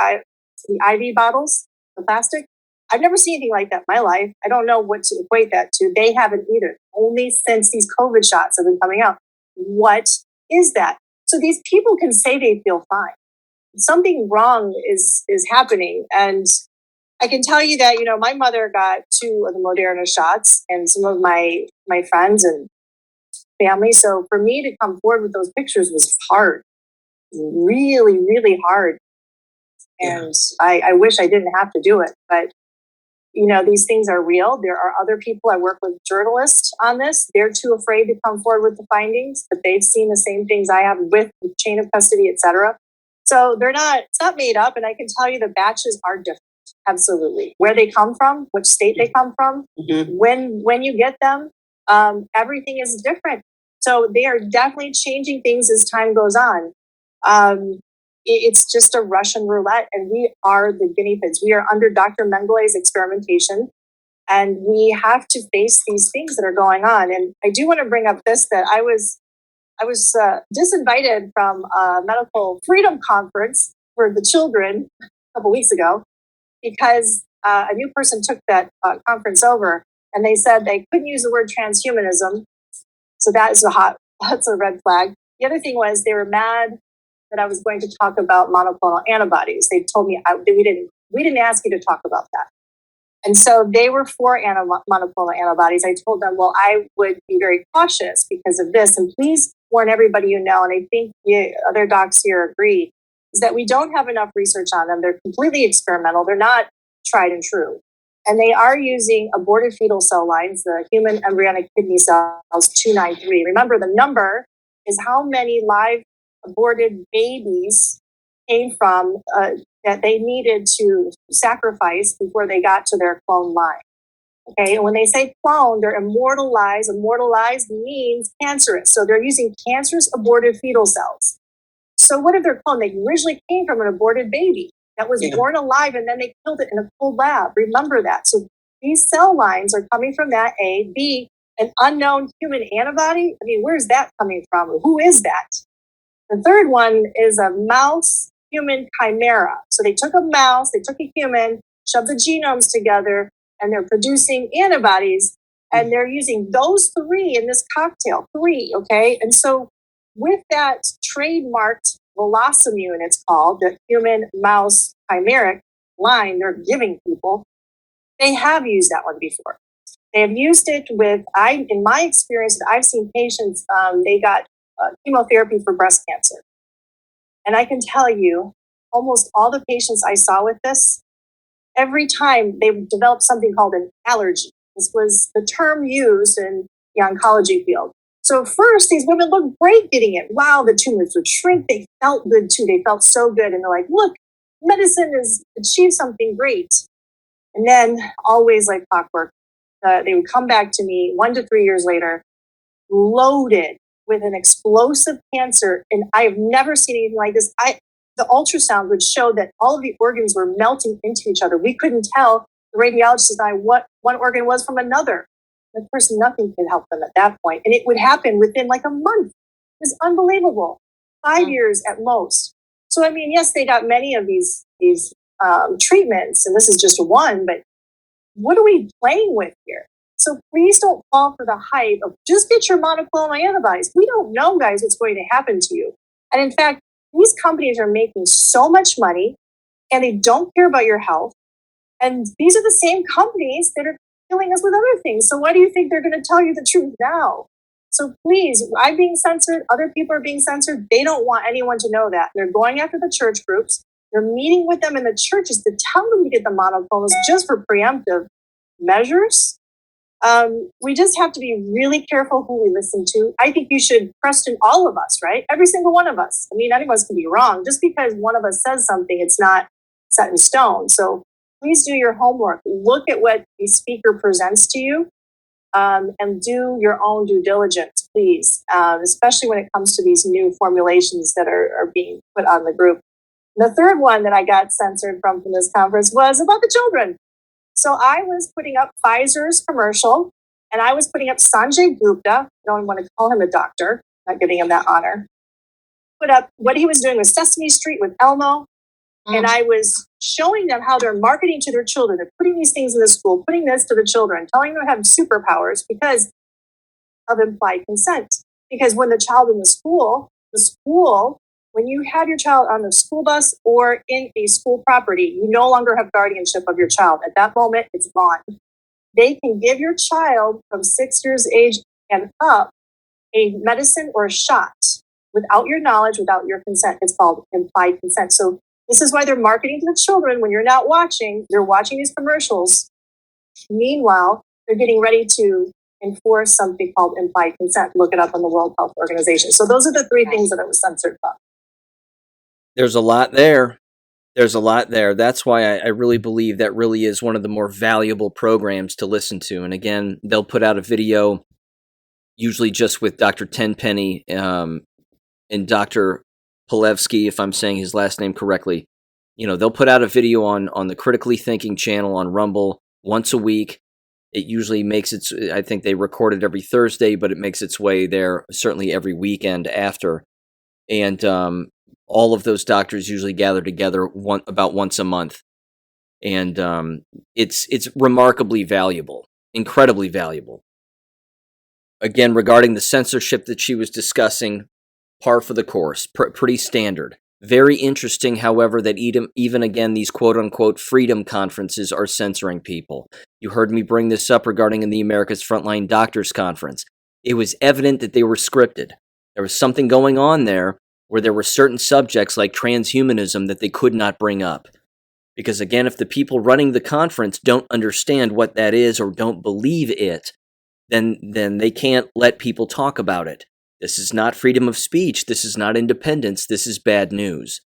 IV bottles, the plastic. I've never seen anything like that in my life. I don't know what to equate that to. They haven't either, only since these COVID shots have been coming out. What is that? So these people can say they feel fine. Something wrong is happening. And I can tell you that, my mother got 2 of the Moderna shots and some of my friends and family. So for me to come forward with those pictures was hard, really, really hard. And I wish I didn't have to do it, but these things are real. There are other people. I work with journalists on this. They're too afraid to come forward with the findings, but they've seen the same things I have with the chain of custody, et cetera. So it's not made up. And I can tell you the batches are different. Absolutely. Where they come from, which state they come from, when you get them, everything is different. So they are definitely changing things as time goes on. It's just a Russian roulette, and we are the guinea pigs. We are under Dr. Mengelé's experimentation, and we have to face these things that are going on. And I do want to bring up this, that I was disinvited from a medical freedom conference for the children a couple weeks ago because a new person took that conference over, and they said they couldn't use the word transhumanism. So that's a red flag. The other thing was they were mad that I was going to talk about monoclonal antibodies. They told me we didn't ask you to talk about that. And so they were for monoclonal antibodies. I told them, well, I would be very cautious because of this. And please warn everybody and I think other docs here agree, is that we don't have enough research on them. They're completely experimental. They're not tried and true. And they are using aborted fetal cell lines, the human embryonic kidney cells 293. Remember, the number is how many live aborted babies came from that they needed to sacrifice before they got to their clone line. Okay, and when they say clone, they're immortalized. Immortalized means cancerous. So they're using cancerous aborted fetal cells. So what if they're cloned? They originally came from an aborted baby that was born alive, and then they killed it in a cold lab. Remember that. So these cell lines are coming from that. A. B, an unknown human antibody. I mean, where's that coming from? Who is that? The third one is a mouse-human chimera. So they took a mouse, they took a human, shoved the genomes together, and they're producing antibodies, and they're using those 3 in this cocktail. 3, okay? And so with that trademarked Velocimune, it's called, the human-mouse chimeric line they're giving people, they have used that one before. They have used it in my experience, I've seen patients, they got chemotherapy for breast cancer. And I can tell you, almost all the patients I saw with this, every time they developed something called an allergy. This was the term used in the oncology field. So first, these women looked great getting it. Wow, the tumors would shrink. They felt good too. They felt so good. And they're like, look, medicine has achieved something great. And then always like clockwork, they would come back to me 1 to 3 years later, loaded with an explosive cancer. And I have never seen anything like this. The ultrasound would show that all of the organs were melting into each other. We couldn't tell, the radiologist and I, what one organ was from another. Of course, nothing could help them at that point. And it would happen within like a month. It was unbelievable. 5 years at most. So, I mean, yes, they got many of these treatments, and this is just one, but what are we playing with here? So please don't fall for the hype of just get your monoclonal antibodies. We don't know, guys, what's going to happen to you. And in fact, these companies are making so much money and they don't care about your health. And these are the same companies that are killing us with other things. So why do you think they're going to tell you the truth now? So please, I'm being censored. Other people are being censored. They don't want anyone to know that. They're going after the church groups. They're meeting with them in the churches to tell them to get the monoclonals just for preemptive measures. We just have to be really careful who we listen to. I think you should question all of us, right? Every single one of us. I mean, any of us can be wrong. Just because one of us says something, it's not set in stone. So please do your homework. Look at what the speaker presents to you, and do your own due diligence, please, especially when it comes to these new formulations that are being put on the group. The third one that I got censored from this conference was about the children. So I was putting up Pfizer's commercial, and I was putting up Sanjay Gupta. I don't want to call him a doctor, not giving him that honor. Put up what he was doing with Sesame Street with Elmo. And I was showing them how they're marketing to their children. They're putting these things in the school, putting this to the children, telling them to have superpowers because of implied consent. Because when the child in the school when you have your child on the school bus or in a school property, you no longer have guardianship of your child. At that moment, it's gone. They can give your child from 6 years age and up a medicine or a shot without your knowledge, without your consent. It's called implied consent. So this is why they're marketing to the children when you're not watching. You're watching these commercials. Meanwhile, they're getting ready to enforce something called implied consent. Look it up on the World Health Organization. So those are the three things that it was censored from. There's a lot there. There's a lot there. That's why I really believe that really is one of the more valuable programs to listen to. And again, they'll put out a video, usually just with Dr. Tenpenny and Dr. Polevsky, if I'm saying his last name correctly. You know, they'll put out a video on the Critically Thinking channel on Rumble once a week. It usually makes its, I think they record it every Thursday, but it makes its way there certainly every weekend after. And all of those doctors usually gather together about once a month. And it's remarkably valuable, incredibly valuable. Again, regarding the censorship that she was discussing, par for the course, pretty standard. Very interesting, however, that even again, these quote-unquote freedom conferences are censoring people. You heard me bring this up regarding in the America's Frontline Doctors Conference. It was evident that they were scripted. There was something going on there where there were certain subjects like transhumanism that they could not bring up. Because again, if the people running the conference don't understand what that is or don't believe it, then they can't let people talk about it. This is not freedom of speech. This is not independence. This is bad news.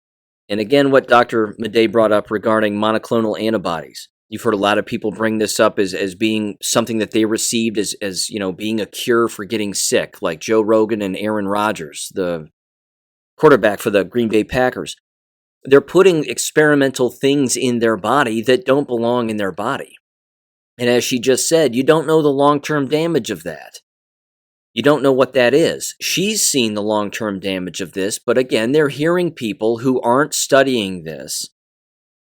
And again, what Dr. Madej brought up regarding monoclonal antibodies. You've heard a lot of people bring this up as being something that they received as you know, being a cure for getting sick, like Joe Rogan and Aaron Rodgers, the quarterback for the Green Bay Packers. They're putting experimental things in their body that don't belong in their body. And as she just said, you don't know the long-term damage of that. You don't know what that is. She's seen the long-term damage of this, but again, they're hearing people who aren't studying this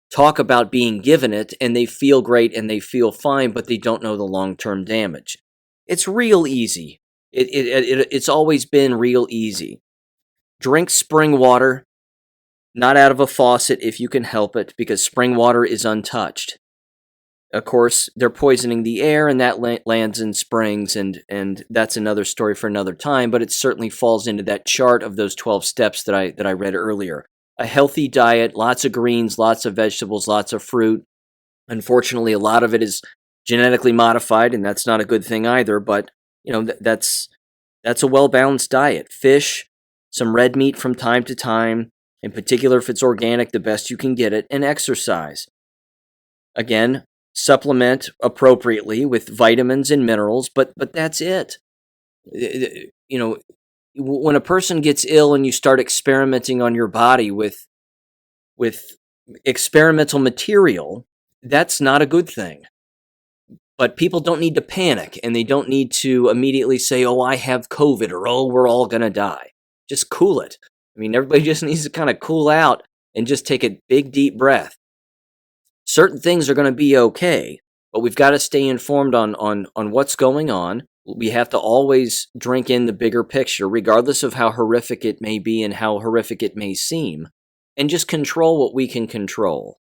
talk about being given it, and they feel great and they feel fine, but they don't know the long-term damage. It's real easy. It's always been real easy. Drink spring water, not out of a faucet if you can help it, because spring water is untouched. Of course, they're poisoning the air, and that lands in springs, and that's another story for another time, but it certainly falls into that chart of those 12 steps that I read earlier. A healthy diet, lots of greens, lots of vegetables, lots of fruit. Unfortunately, a lot of it is genetically modified, and that's not a good thing either, but you know that's a well-balanced diet. Fish, some red meat from time to time, in particular if it's organic, the best you can get it, and exercise. Again, supplement appropriately with vitamins and minerals, but that's it. You know, when a person gets ill and you start experimenting on your body with experimental material, that's not a good thing. But people don't need to panic, and they don't need to immediately say, oh, I have COVID, or oh, we're all going to die. Just cool it. I mean, everybody just needs to kind of cool out and just take a big, deep breath. Certain things are going to be okay, but we've got to stay informed on what's going on. We have to always drink in the bigger picture, regardless of how horrific it may be and how horrific it may seem, and just control what we can control.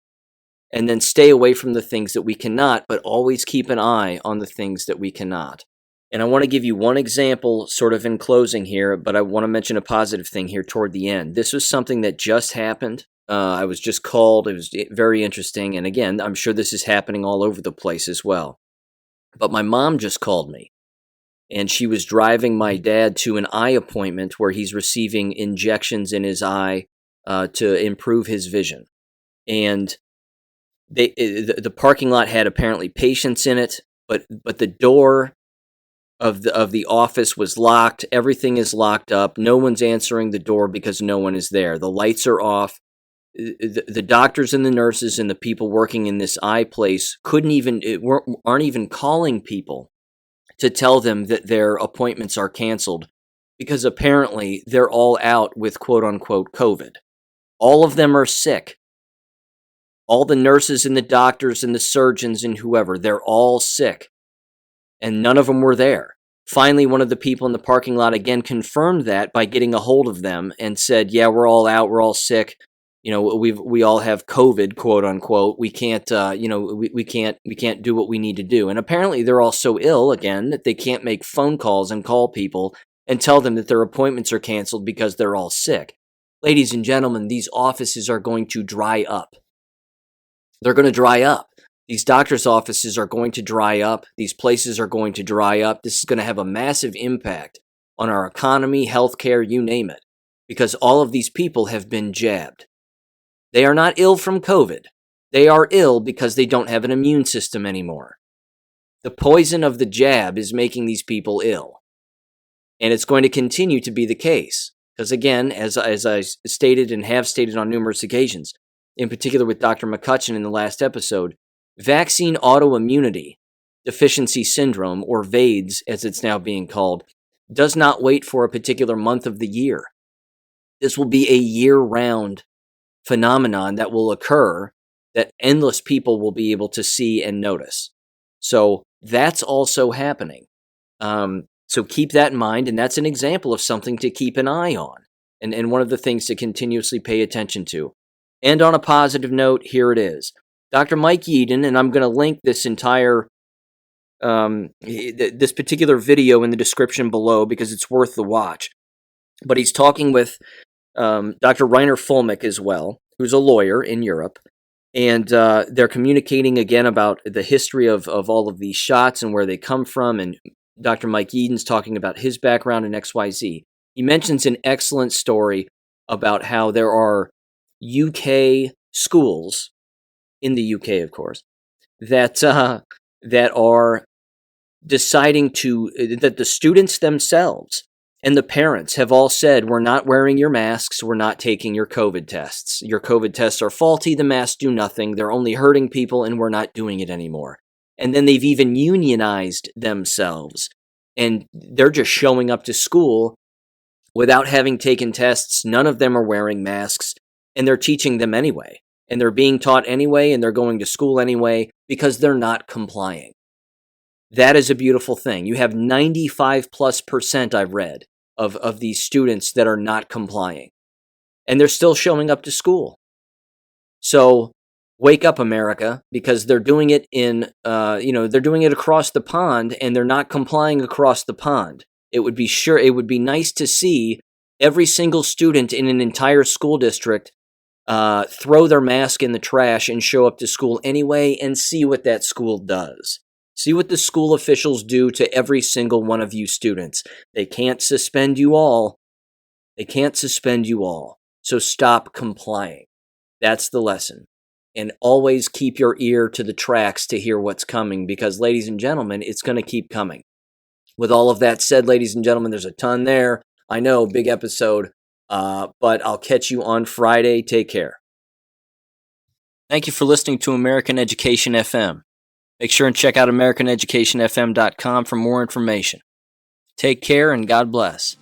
And then stay away from the things that we cannot, but always keep an eye on the things that we cannot. And I want to give you one example sort of in closing here, but I want to mention a positive thing here toward the end. This was something that just happened. I was just called. It was very interesting. And again, I'm sure this is happening all over the place as well. But my mom just called me, and she was driving my dad to an eye appointment where he's receiving injections in his eye to improve his vision. And the parking lot had apparently patients in it, but the door of the office was locked. Everything is locked up. No one's answering the door because no one is there. The lights are off. The doctors and the nurses and the people working in this eye place aren't even calling people to tell them that their appointments are canceled, because apparently they're all out with quote unquote COVID. All of them are sick. All the nurses and the doctors and the surgeons and whoever, they're all sick. And none of them were there. Finally, one of the people in the parking lot again confirmed that by getting a hold of them and said, "Yeah, we're all out. We're all sick. We all have COVID, quote unquote. We can't, we can't do what we need to do." And apparently, they're all so ill again that they can't make phone calls and call people and tell them that their appointments are canceled because they're all sick. Ladies and gentlemen, these offices are going to dry up. They're going to dry up. These doctors' offices are going to dry up. These places are going to dry up. This is going to have a massive impact on our economy, healthcare, you name it, because all of these people have been jabbed. They are not ill from COVID. They are ill because they don't have an immune system anymore. The poison of the jab is making these people ill. And it's going to continue to be the case. Because again, as I stated and have stated on numerous occasions, in particular with Dr. McCutcheon in the last episode, vaccine autoimmunity deficiency syndrome, or VAIDS as it's now being called, does not wait for a particular month of the year. This will be a year-round phenomenon that will occur that endless people will be able to see and notice. So that's also happening. So keep that in mind, and that's an example of something to keep an eye on, and one of the things to continuously pay attention to. And on a positive note, here it is. Dr. Mike Yeadon, and I'm going to link this entire, this particular video in the description below because it's worth the watch. But he's talking with Dr. Rainer Fulmick as well, who's a lawyer in Europe. And they're communicating again about the history of all of these shots and where they come from. And Dr. Mike Yeadon's talking about his background in XYZ. He mentions an excellent story about how there are UK schools, in the UK, of course, that are deciding that the students themselves and the parents have all said, we're not wearing your masks, we're not taking your COVID tests. Your COVID tests are faulty, the masks do nothing, they're only hurting people, and we're not doing it anymore. And then they've even unionized themselves, and they're just showing up to school without having taken tests. None of them are wearing masks, and they're teaching them anyway. And they're being taught anyway, and they're going to school anyway, because they're not complying. That is a beautiful thing. You have 95+% I've read of these students that are not complying. And they're still showing up to school. So wake up, America, because they're doing it they're doing it across the pond, and they're not complying across the pond. It would be nice to see every single student in an entire school district throw their mask in the trash and show up to school anyway, and see what that school does. See what the school officials do to every single one of you students. They can't suspend you all. They can't suspend you all. So stop complying. That's the lesson. And always keep your ear to the tracks to hear what's coming, because, ladies and gentlemen, it's going to keep coming. With all of that said, ladies and gentlemen, there's a ton there. I know, big episode, but I'll catch you on Friday. Take care. Thank you for listening to American Education FM. Make sure and check out AmericanEducationFM.com for more information. Take care and God bless.